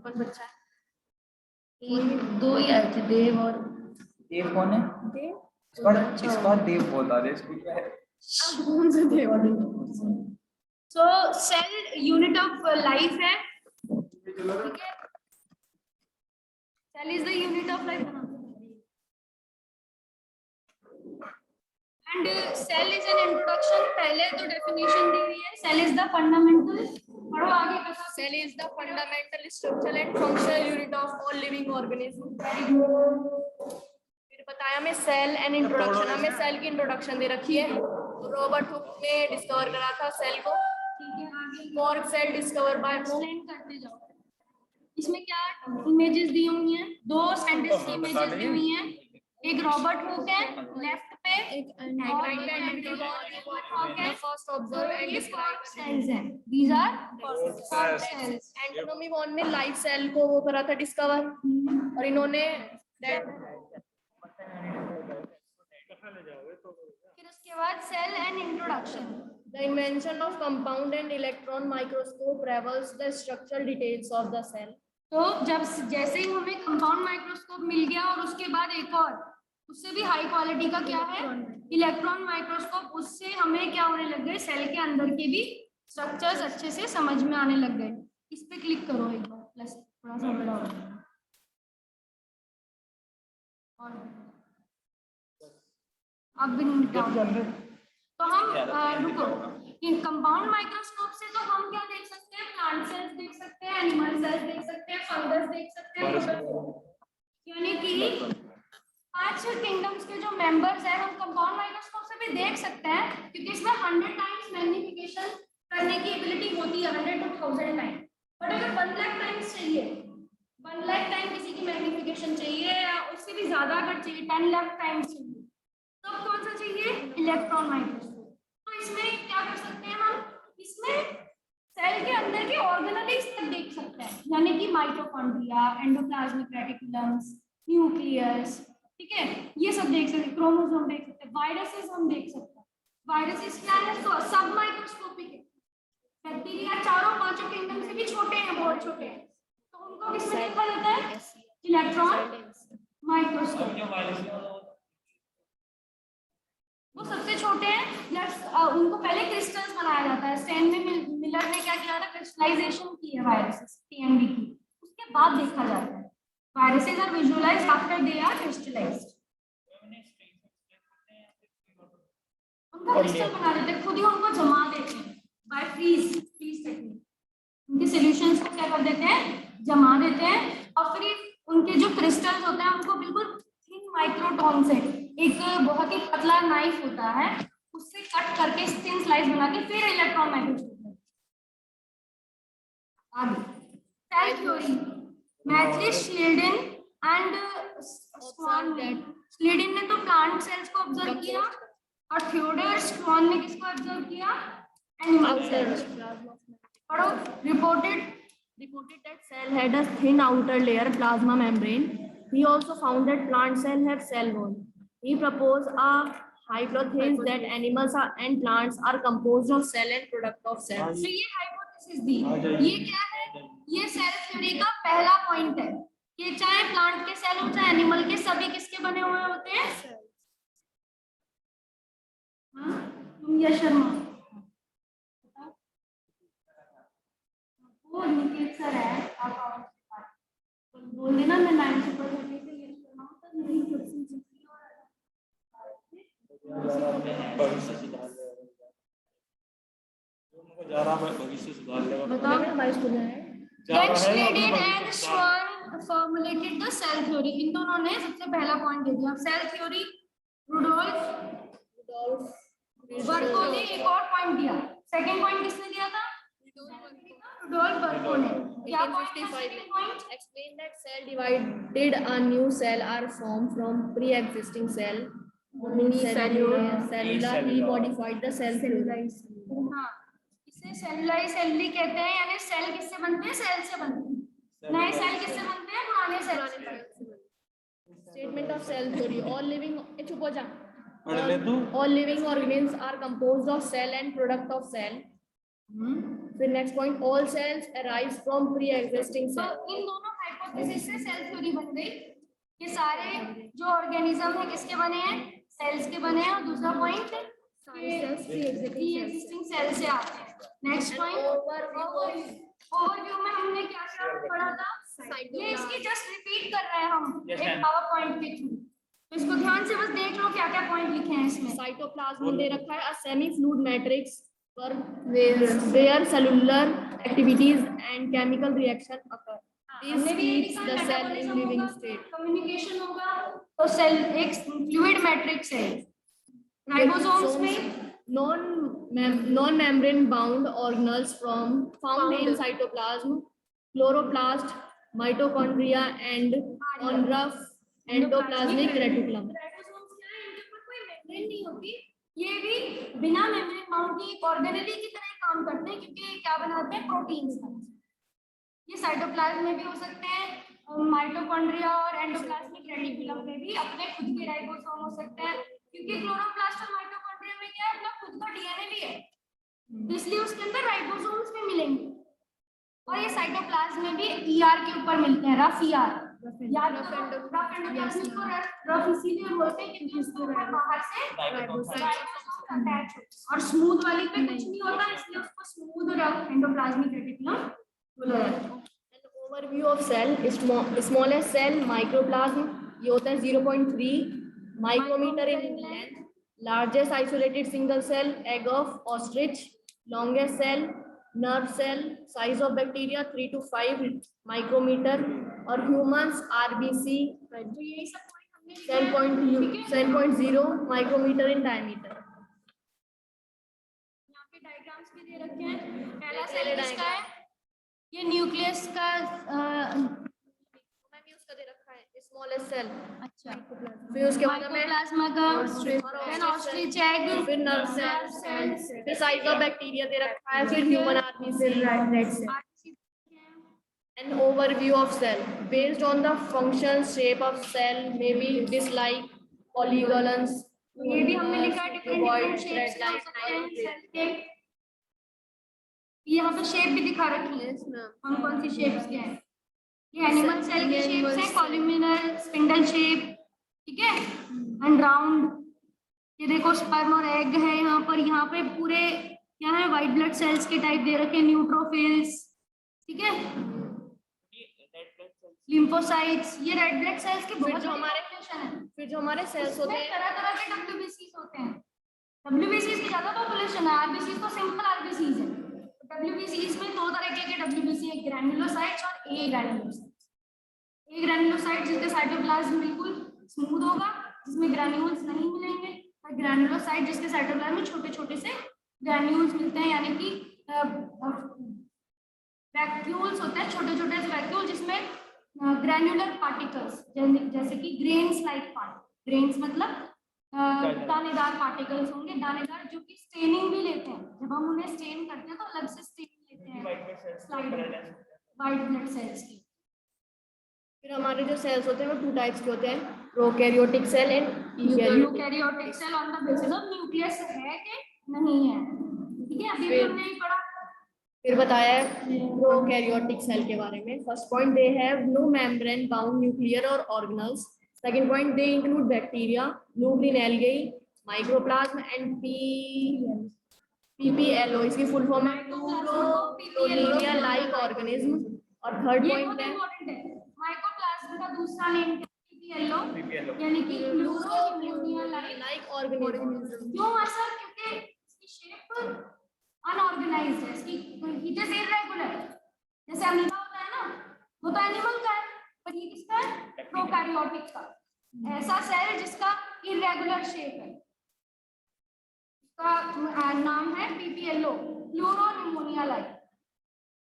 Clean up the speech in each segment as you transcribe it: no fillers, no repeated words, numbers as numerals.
कौन बच्चा है? दो ही आए थे, देव और देव कौन है? देव इसका देव बोला रे स्कूल में है। अब कौन सा देव? So cell unit of life है, ठीक है। Cell is the unit of life and cell is an introduction. पहले तो डेफिनेशन दी हुई है, सेल इज द फंडामेंटल, पढ़ो आगे का। Cell is the fundamental structural and functional unit of all living organism. फिर बताया मैं सेल एंड इंट्रोडक्शन, हमें सेल की इंट्रोडक्शन दे रखी है, रॉबर्ट हुक ने डिस्कवर करा था सेल को, ठीक है। आगे cork cell discover by explain करते जाओ। इसमें क्या इमेजेस दी हुई हैं, दो साइंटिस्ट की इमेजेस दी हुई हैं, एक रॉबर्ट हुक है लेफ्ट पे, एक राइट पे first observe and describe cells हैं, these are first cells. Antonie van ने लाइव सेल को वो करा था डिस्कवर, और इन्होंने फिर उसके बाद cell and introduction. The invention of compound and electron microscope reveals the structural details of the cell. तो जब जैसे ही हमें कंपाउंड माइक्रोस्कोप मिल गया और उसके बाद एक और उससे भी हाई क्वालिटी का क्या है, इलेक्ट्रॉन माइक्रोस्कोप, उससे हमें क्या होने लग गए, सेल के अंदर के भी स्ट्रक्चर्स अच्छे से समझ में आने लग गए। इस पे क्लिक करो एक बार, प्लस थोड़ा सा बड़ा हो जाएगा। अब भी नहीं, तो हम रुको, इन कंपाउंड माइक्रोस्कोप से तो हम क्या देख सकते हैं, प्लांट सेल्स देख सकते हैं, एनिमल सेल्स देख सकते हैं, फंगस देख सकते हैं, यानी कि 5 किंगडम्स के जो मेंबर्स हैं हम कंपाउंड माइक्रोस्कोप से भी देख सकते हैं, क्योंकि इसमें 100 टाइम्स मैग्नीफिकेशन करने की एबिलिटी होती है, 100 to 1000 टाइम। बट अगर 1 लाख टाइम्स चाहिए, 1 लाख टाइम किसी की मैग्नीफिकेशन चाहिए, या उससे भी ज्यादा अगर चाहिए 10 लाख टाइम्स चाहिए, तो अब कौन सा चाहिए, इलेक्ट्रॉन माइक्रोस्कोप। तो इसमें क्या कर सकते हैं हम, इसमें सेल के अंदर के ऑर्गेनेल्स तक देख सकते हैं, यानी कि माइटोकॉन्ड्रिया, एंडोप्लाज्मिक रेटिकुलम्स, न्यूक्लियस, ठीक है, ये सब देख सकते हैं, क्रोमोसोम देख सकते हैं, वायरसेस हम देख सकते हैं। वायरसेस क्या है, तो सब माइक्रोस्कोपिक है। बैक्टीरिया चारों 5 किंगडम से भी छोटे हैं, बहुत छोटे हैं, तो उनको किससे देखा जाता है, इलेक्ट्रॉन माइक्रोस्कोप। वो सबसे छोटे हैं, उनको पहले क्रिस्टल्स बनाया जाता है। स्टैनली मिलर ने क्या किया था, क्रिस्टलाइजेशन की है वायरसेस, टीएमडी की, उसके बाद देखा जाता है। Viruses are visualised after they are crystallised. उनका क्रिस्टल बना देते हैं, खुद ही उनको जमा देते हैं बाय फ्रीज टेक्निक। उनके सॉल्यूशंस को क्या कर देते हैं, जमा देते हैं, और फिर उनके जो क्रिस्टल्स होते हैं उनको बिल्कुल थिन माइक्रोटोन से, एक बहुत ही पतला नाइफ होता है, उससे कट करके थिन स्लाइस बना के फिर इलेक्ट्रॉन माइक्रोस्कोप। आगे सेल थ्योरी, मैथलिस, श्लेडेन एंड स्वान ने, श्लेडेन ने तो प्लांट सेल्स को ऑब्जर्व किया, और थियोडोर स्वान ने किसको ऑब्जर्व किया, एनिमल सेल्स। पढ़ो, reported that cell had a thin outer layer, plasma membrane. He also found that plant cell have cell wall. He proposed a hypothesis that animals and plants are composed of cell and product of cells. So ये hypothesis दी, ये क्या है, ये cell theory का पहला point है कि चाहे प्लांट के सेल हो चाहे एनिमल के, सभी किसके बने हुए होते हैं, तुम या शर्मा वो निकेत सर है, आप बोल देना मैं 9 से पढ़ रही थी, ये शर्मा तो नहीं भविष्य सुधार लेगा, बताओ ना भाई सुना है। Then Schleiden and Schwann formulated the cell theory. इन दोनों ने सबसे पहला पॉइंट दे दिया सेल थ्योरी। रुडोल्फ बर्को ने एक और पॉइंट दिया, सेकंड पॉइंट किसने दिया था, रुडोल्फ बर्को ने। क्या point, explain that cell divided a new cell are formed from pre-existing cell, cellular he modified the cell theory। हाँ, इसे सेलुलर सेल्युलरी कहते हैं, यानी सेल किससे बनते हैं, सेल से बनते हैं। नए सेल किससे बनते हैं, पुराने सेल से। Statement of cell theory, all living, चुप हो जा, all living organisms are composed of cell and product of cell. फिर next point, all cells arise from pre existing तो सेल। इन दोनों हाइपोथेसिस से सेल थ्योरी बन गई। ये सारे जो ऑर्गेनिज्म है किसके बने हैं? सेल्स के बने हैं। और दूसरा पॉइंट प्री एग्जिस्टिंग सेल से आते हैं। नेक्स्ट पॉइंट, ओवरव्यू में हमने क्या क्या पढ़ा था? ये इसकी जस्ट रिपीट कर रहे हैं हम एक पावर पॉइंट के थ्रू, तो इसको ध्यान से बस देख लो क्या क्या पॉइंट लिखे हैं इसमें। साइटोप्लाज्म दे रखा है, अ सेमी फ्लूइड मैट्रिक्स पर where cellular activities and chemical reaction occur. This keeps the cell in living state. Communication होगा तो सेल एक फ्लूइड मैट्रिक्स है। राइबोसोम्स में non-membrane bound organelles found in cytoplasm, chloroplast, mitochondria and on rough endoplasmic reticulum. Ribosomes क्या है? इनके ऊपर कोई मेम्ब्रेन नहीं होती, ये भी बिना मेम्ब्रेन बाउंड की ऑर्गेनेली की तरह काम करते हैं, क्योंकि ये क्या बनाते हैं? प्रोटीन्स। ये साइटोप्लाज्म में भी हो सकते हैं, माइटोकॉन्ड्रिया और एंडोप्लाज्मिक रेटिकुलम में भी अपने खुद के राइबोसोम हो सकते हैं, क्योंकि क्लोरोप्लास्ट और माइटोकॉन्ड्रिया में क्या है? अपना खुद का डीएनए भी है, तो इसलिए उसके अंदर राइबोसोम्स भी मिलेंगे। और ये साइटोप्लाज्म में भी ईआर के ऊपर मिलते हैं, रफ ईआर। याद करो, रफ एंडोप्लाज्मिक को रफ इसीलिए बोलते हैं क्योंकि उसके ऊपर बाहर से राइबोसोम अटैच होते हैं, और स्मूथ वाली पे कुछ नहीं होता, इसलिए उसको स्मूथ रफ एंडोप्लाज्मिक रेटिकुलम बोला जाता है। Overview of cell, smallest cell microplasm, ये होता है 0.3 micrometer in length. Largest isolated single cell, egg of ostrich. Longest cell, nerve cell, size of bacteria 3 to 5 micrometer. और humans RBC 10.0 micrometer in diameter. यहाँ पे diagrams भी दे रखे हैं। पहला सेल किसका है? ये न्यूक्लियस का उसका दे रखा है स्मॉलेस्ट सेल। अच्छा, फिर उसके बाद में माइकोप्लाज्मा का, देन ऑस्ट्रिच एग, फिर नर्व सेल, फिर साइज ऑफ बैक्टीरिया दे रखा है, फिर human RBC, red cell. An overview of cell based on the function shape of cell may be dislike polygons. ये भी हमने लिखा है डिफरेंट शेप्स के हो सकते हैं सेल के। यहाँ पे शेप भी दिखा रखी है, कौन कौन सी शेप्स के हैं। ये एनिमल सेल की शेप्स हैं, कॉलमनार, स्पिंडल शेप, ठीक है, एंड राउंड। ये देखो स्पर्म और एग है यहाँ पर। यहाँ पे पूरे क्या है? व्हाइट ब्लड सेल्स के टाइप दे रखे हैं, न्यूट्रोफिल्स, ठीक है, लिम्फोसाइट्स। ये रेड ब्लड सेल्स के बहुत फिर जो हमारे सेल्स होते हैं, तरह तरह के डब्ल्यूबीसीज होते हैं। डब्ल्यूबीसीज की ज्यादा पॉपुलेशन है, आरबीसीज तो सिंपल आरबीसीज है। डब्ल्यूबीसीज में दो तरह के डब्ल्यूबीसी है, ग्रैन्युलोसाइट्स और ए ग्रैन्युलोसाइट्स। ए ग्रैन्युलोसाइट जिसके साइटोप्लाज्म बिल्कुल स्मूथ होगा, जिसमें ग्रैन्यूल्स नहीं मिलेंगे, और ग्रैन्युलोसाइट जिसके साइटोप्लाज्म में छोटे छोटे से ग्रैन्यूल्स मिलते हैं, यानी कि वैक्यूल्स होते हैं, छोटे छोटे से वैक्यूल जिसमें ग्रैन्युलर पार्टिकल्स, जैसे कि ग्रेन्स लाइक पार्टिकल। ग्रेन्स मतलब दानेदार पार्टिकल्स होंगे, दानेदार, जो कि स्टेनिंग भी लेते हैं। जब हम उन्हें स्टेन करते हैं तो अलग से स्टेनिंग लेते हैं व्हाइट ब्लड सेल्स की। फिर हमारे जो सेल्स होते हैं वो 2 टाइप्स के होते हैं, prokaryotic cell and eukaryotic cell on the basis of nucleus है कि नहीं है, ठीक है, अभी भी हमने ही पढ़ा। फिर बताया है प्रोकैरियोटिक सेल के बारे में। First point, they have no membrane bound nuclear और organelles. Second point, they include bacteria, blue green algae, microplasm and PPLO, इसकी फुल फॉर्म है प्लूरोप्लानिया लाइक ऑर्गेनिज्म। और थर्ड पॉइंट है माइकोप्लाज्म का दूसरा नेम पीपीएलओ, यानी कि प्लूरोप्लानिया लाइक ऑर्गेनिज्म। क्यों ऐसा? क्योंकि इसकी शेप अनऑर्गेनाइज्ड है, इसकी इट इज इरेगुलर। जैसे अमीबा होता है ना, वो तो एनिमल का है, पर ये किसका है? प्रोकैरियोटिक का। ऐसा सेल जिसका इरेगुलर शेप है, इसका नाम है पीपीएलओ, प्लूरोनिमोनिया लाइक,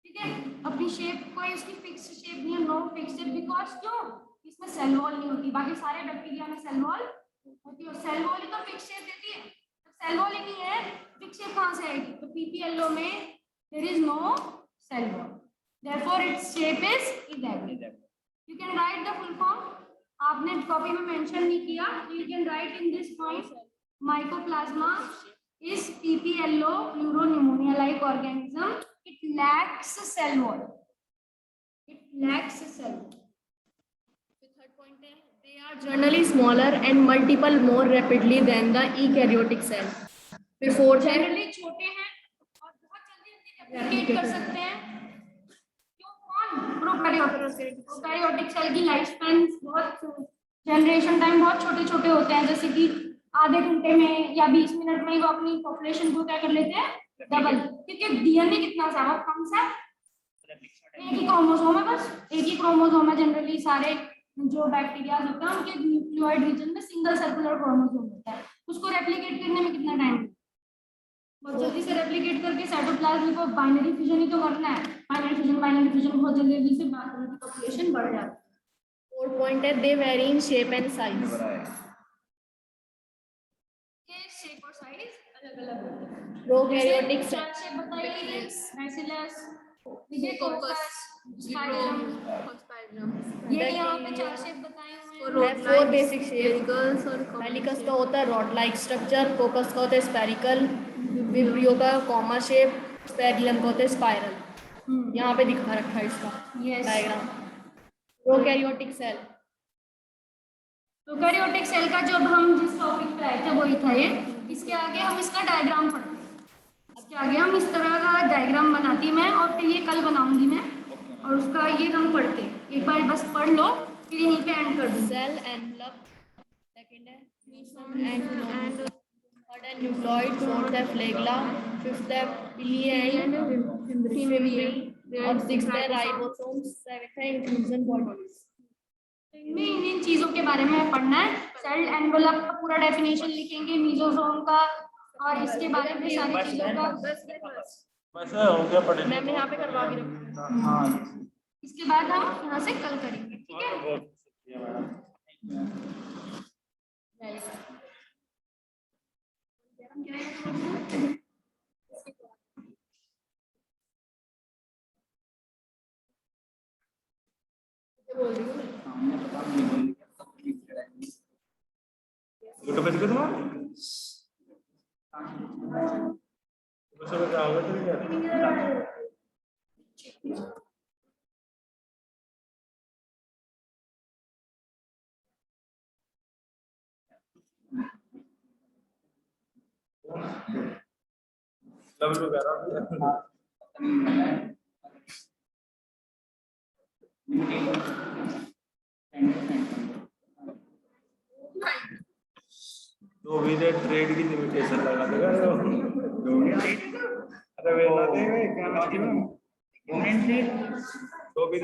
ठीक है। अपनी शेप कोई उसकी फिक्स शेप नहीं है, नो फिक्स शेप, बिकॉज क्यों? इसमें सेल वॉल नहीं होती। बाकी सारे बैक्टीरिया में सेल वॉल होती है, और सेल वॉल ही तो फिक्स शेप देती है। सेल वॉल ही नहीं है, फिक्स शेप कहाँ से आएगी? तो पीपीएलओ में there is no cell wall, therefore its shape is irregular. You can write the full form, आपने कॉपी में मेंशन नहीं किया, you can write in this point, mycoplasma is PPLO, pleuropneumonia-like organism. It lacks cell wall. It lacks cell wall. Third point है, they are generally smaller and multiple more rapidly than the eukaryotic cell. फिर fourth है, generally छोटे हैं और बहुत जल्दी replicate कर सकते हैं। क्यों? कौन? प्रोकैरियोटिक सेल की लाइफ स्पैन बहुत जनरेशन टाइम बहुत छोटे छोटे होते हैं, जैसे कि आधे घंटे में या 20 मिनट में ही वो अपनी पॉपुलेशन को क्या कर लेते हैं, डबल। क्योंकि डीएनए कितना सा बहुत कम सा, एक ही क्रोमोसोम है, बस एक ही क्रोमोसोम है। जनरली सारे जो बैक्टीरिया होते हैं उनके न्यूक्लियोइड रीजन में सिंगल सर्कुलर क्रोमोसोम होता है। उसको रेप्लिकेट करने में कितना टाइम, बहुत जल्दी से रेप्लिकेट करके साइटोप्लाज्म को बाइनरी फ्यूजन ही तो करना है। बाइनरी फ्यूजन बहुत जल्दी से पॉपुलेशन बढ़ जाती है। fourth point है, they vary in shape and size. के शेप और साइज अलग-अलग होते हैं। Prokaryotic चार cell. शेप बताइए, बैसिलस, कोकस, स्पाइरम। ये यहाँ पे चार शेप बताए हुए हैं। Four basic shapes. Helicus का होता है rod like structure, Coccus का होता है spherical, Vibrio का comma shape, Sphagnum का होता है spiral. यहाँ पे दिखा रखा है इसका Yes. Diagram. Prokaryotic cell, prokaryotic cell का जब हम जिस टॉपिक पे आए थे वही था ये। इसके आगे हम इसका डायग्राम पढ़ते हैं। इसके आगे हम इस तरह का डायग्राम बनाती मैं, और फिर ये कल बनाऊंगी मैं, और उसका ये हम पढ़ते हैं। एक बार बस पढ़ लो, फिर यहीं पे एंड कर दूँ। सेल एनवलप, सेकंड है meson and third है न्यूक्लियोइड, फोर्थ है फ्लैगेला, फिफ्थ है पिली एंड फिम्ब्री, और सिक्स्थ है राइबोसोम, सेवेंथ है इंक्लूजन बॉडीज। इनमें इन चीजों के बारे में पढ़ना है। सेल एनवलप का पूरा डेफिनेशन लिखेंगे, मीजोसोम का, और इसके बारे में सारी चीजों का। वैसे हो गया पढ़े। मैं यहाँ पे करवा के रखूंगा। हाँ इसके बाद हम यहाँ से कल करेंगे, ठीक है? यूट्यूब पे दिखा तुम्हारा? वैसे क्या होगा तो क्या? लेवल वगैरह तो भी ट्रेड की लिमिटेशन लगा देगा। अरे वे ना देंगे क्या, तो भी